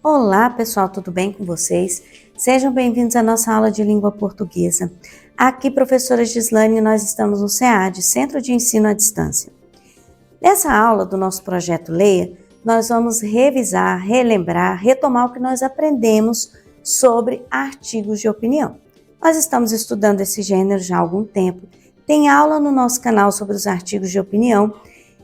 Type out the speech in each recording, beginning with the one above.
Olá pessoal, tudo bem com vocês? Sejam bem-vindos à nossa aula de língua portuguesa. Aqui, professora Gislane, nós estamos no CEAD, Centro de Ensino à Distância. Nessa aula do nosso projeto Leia, nós vamos revisar, relembrar, retomar o que nós aprendemos sobre artigos de opinião. Nós estamos estudando esse gênero já há algum tempo, tem aula no nosso canal sobre os artigos de opinião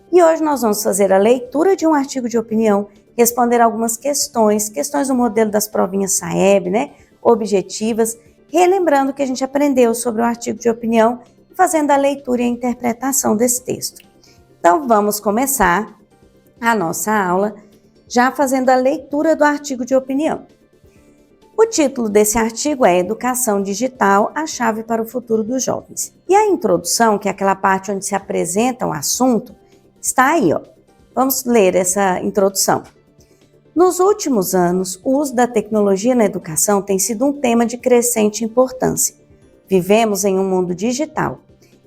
e hoje nós vamos fazer a leitura de um artigo de opinião, responder algumas questões do modelo das provinhas SAEB, objetivas, relembrando o que a gente aprendeu sobre o artigo de opinião, fazendo a leitura e a interpretação desse texto. Então vamos começar a nossa aula já fazendo a leitura do artigo de opinião. O título desse artigo é Educação Digital, a chave para o futuro dos jovens. E a introdução, que é aquela parte onde se apresenta o assunto, está aí, ó. Vamos ler essa introdução. Nos últimos anos, o uso da tecnologia na educação tem sido um tema de crescente importância. Vivemos em um mundo digital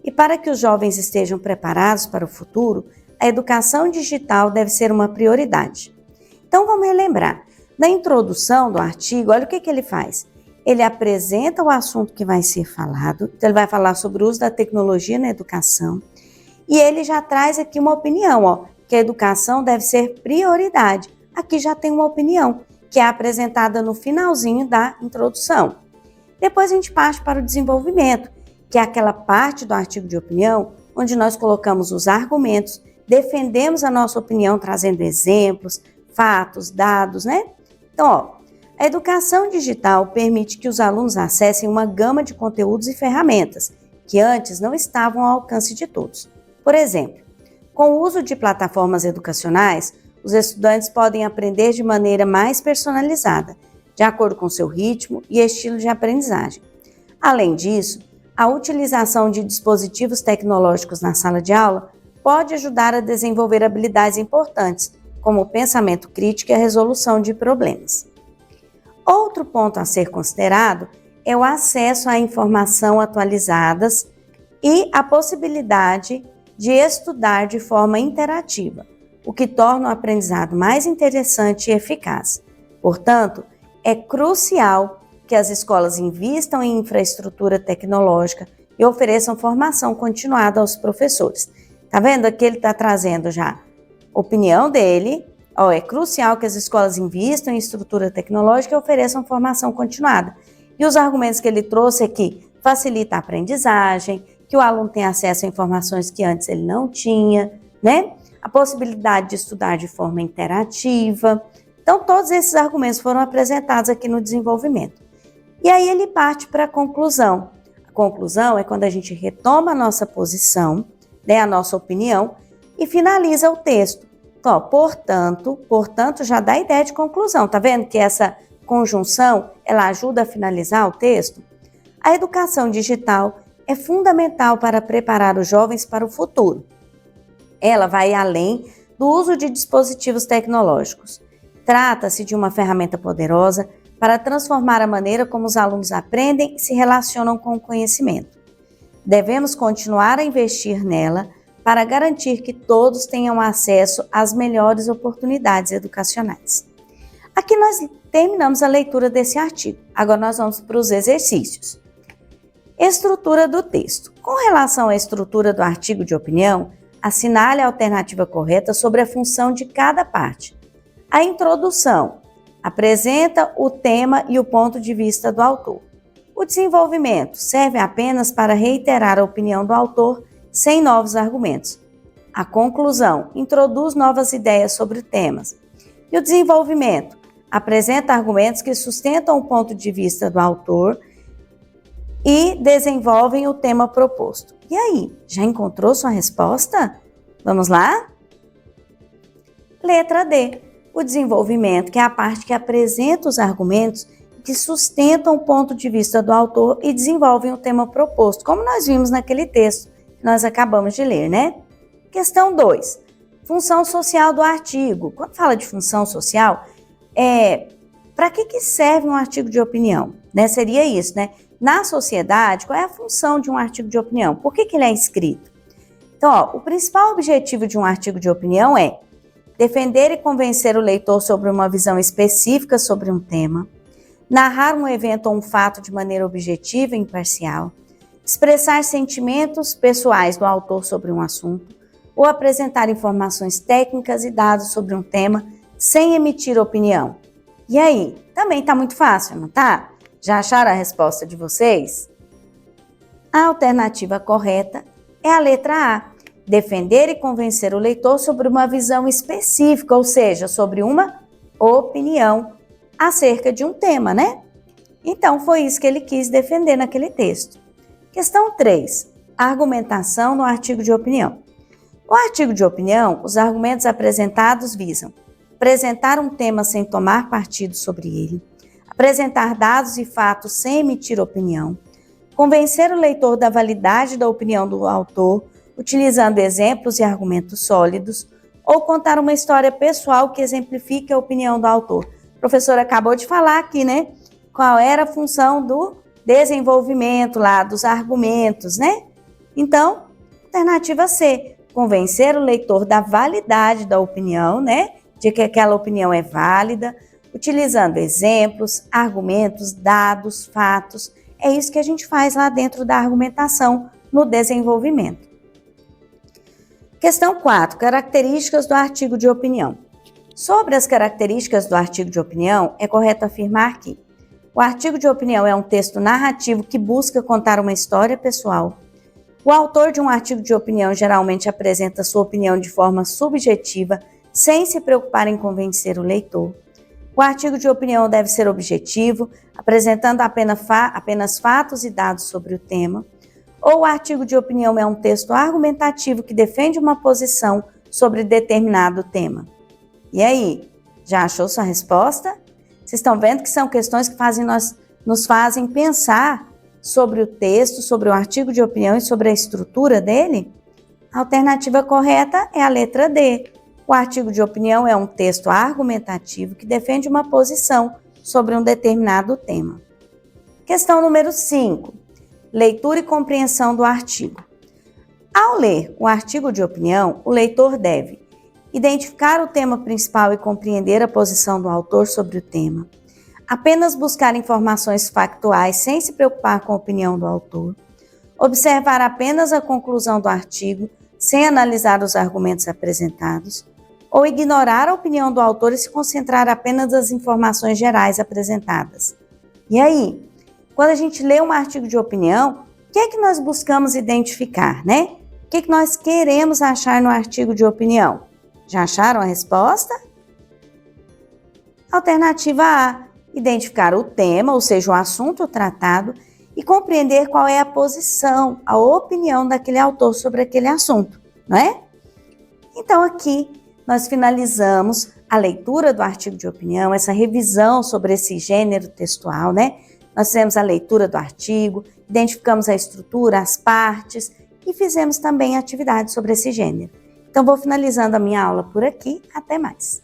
e para que os jovens estejam preparados para o futuro, a educação digital deve ser uma prioridade. Então vamos relembrar. Na introdução do artigo, olha o que ele faz. Ele apresenta o assunto que vai ser falado, então ele vai falar sobre o uso da tecnologia na educação e ele já traz aqui uma opinião, que a educação deve ser prioridade. Aqui já tem uma opinião, que é apresentada no finalzinho da introdução. Depois a gente parte para o desenvolvimento, que é aquela parte do artigo de opinião, onde nós colocamos os argumentos, defendemos a nossa opinião trazendo exemplos, fatos, dados, Então, a educação digital permite que os alunos acessem uma gama de conteúdos e ferramentas, que antes não estavam ao alcance de todos. Por exemplo, com o uso de plataformas educacionais, os estudantes podem aprender de maneira mais personalizada, de acordo com seu ritmo e estilo de aprendizagem. Além disso, a utilização de dispositivos tecnológicos na sala de aula pode ajudar a desenvolver habilidades importantes, como o pensamento crítico e a resolução de problemas. Outro ponto a ser considerado é o acesso a informação atualizadas e a possibilidade de estudar de forma interativa, o que torna o aprendizado mais interessante e eficaz. Portanto, é crucial que as escolas invistam em infraestrutura tecnológica e ofereçam formação continuada aos professores. Tá vendo? Aqui ele está trazendo já a opinião dele. É crucial que as escolas invistam em estrutura tecnológica e ofereçam formação continuada. E os argumentos que ele trouxe é que facilita a aprendizagem, que o aluno tem acesso a informações que antes ele não tinha, a possibilidade de estudar de forma interativa. Então, todos esses argumentos foram apresentados aqui no desenvolvimento. E aí ele parte para a conclusão. A conclusão é quando a gente retoma a nossa posição, a nossa opinião, e finaliza o texto. Então, portanto, já dá a ideia de conclusão. Tá vendo que essa conjunção, ela ajuda a finalizar o texto? A educação digital é fundamental para preparar os jovens para o futuro. Ela vai além do uso de dispositivos tecnológicos. Trata-se de uma ferramenta poderosa para transformar a maneira como os alunos aprendem e se relacionam com o conhecimento. Devemos continuar a investir nela para garantir que todos tenham acesso às melhores oportunidades educacionais. Aqui nós terminamos a leitura desse artigo. Agora nós vamos para os exercícios. Estrutura do texto. Com relação à estrutura do artigo de opinião, assinale a alternativa correta sobre a função de cada parte. A introdução apresenta o tema e o ponto de vista do autor. O desenvolvimento serve apenas para reiterar a opinião do autor sem novos argumentos. A conclusão introduz novas ideias sobre temas. E o desenvolvimento apresenta argumentos que sustentam o ponto de vista do autor e desenvolvem o tema proposto. E aí, já encontrou sua resposta? Vamos lá? Letra D. O desenvolvimento, que é a parte que apresenta os argumentos que sustentam o ponto de vista do autor e desenvolvem o tema proposto, como nós vimos naquele texto que nós acabamos de ler, Questão 2. Função social do artigo. Quando fala de função social, para que serve um artigo de opinião? Seria isso, Na sociedade, qual é a função de um artigo de opinião? Por que ele é escrito? Então, o principal objetivo de um artigo de opinião é defender e convencer o leitor sobre uma visão específica sobre um tema, narrar um evento ou um fato de maneira objetiva e imparcial, expressar sentimentos pessoais do autor sobre um assunto, ou apresentar informações técnicas e dados sobre um tema sem emitir opinião. E aí? Também está muito fácil, não tá? Já acharam a resposta de vocês? A alternativa correta é a letra A. Defender e convencer o leitor sobre uma visão específica, ou seja, sobre uma opinião acerca de um tema, né? Então, foi isso que ele quis defender naquele texto. Questão 3. Argumentação no artigo de opinião. No artigo de opinião, os argumentos apresentados visam apresentar um tema sem tomar partido sobre ele, apresentar dados e fatos sem emitir opinião, convencer o leitor da validade da opinião do autor, utilizando exemplos e argumentos sólidos, ou contar uma história pessoal que exemplifique a opinião do autor. A professora acabou de falar aqui, né? Qual era a função do desenvolvimento lá, dos argumentos, né? Então, alternativa C, convencer o leitor da validade da opinião, né? De que aquela opinião é válida, utilizando exemplos, argumentos, dados, fatos. É isso que a gente faz lá dentro da argumentação no desenvolvimento. Questão 4. Características do artigo de opinião. Sobre as características do artigo de opinião, é correto afirmar que o artigo de opinião é um texto narrativo que busca contar uma história pessoal. O autor de um artigo de opinião geralmente apresenta sua opinião de forma subjetiva, sem se preocupar em convencer o leitor. O artigo de opinião deve ser objetivo, apresentando apenas fatos e dados sobre o tema. Ou o artigo de opinião é um texto argumentativo que defende uma posição sobre determinado tema. E aí, já achou sua resposta? Vocês estão vendo que são questões que nos fazem pensar sobre o texto, sobre o artigo de opinião e sobre a estrutura dele? A alternativa correta é a letra D. O artigo de opinião é um texto argumentativo que defende uma posição sobre um determinado tema. Questão número 5. Leitura e compreensão do artigo. Ao ler o artigo de opinião, o leitor deve identificar o tema principal e compreender a posição do autor sobre o tema, apenas buscar informações factuais sem se preocupar com a opinião do autor, observar apenas a conclusão do artigo sem analisar os argumentos apresentados, ou ignorar a opinião do autor e se concentrar apenas nas informações gerais apresentadas. E aí, quando a gente lê um artigo de opinião, o que é que nós buscamos identificar, né? O que é que nós queremos achar no artigo de opinião? Já acharam a resposta? Alternativa A, identificar o tema, ou seja, o assunto tratado, e compreender qual é a posição, a opinião daquele autor sobre aquele assunto, não é? Então, aqui nós finalizamos a leitura do artigo de opinião, essa revisão sobre esse gênero textual, né? Nós fizemos a leitura do artigo, identificamos a estrutura, as partes e fizemos também atividades sobre esse gênero. Então, vou finalizando a minha aula por aqui. Até mais!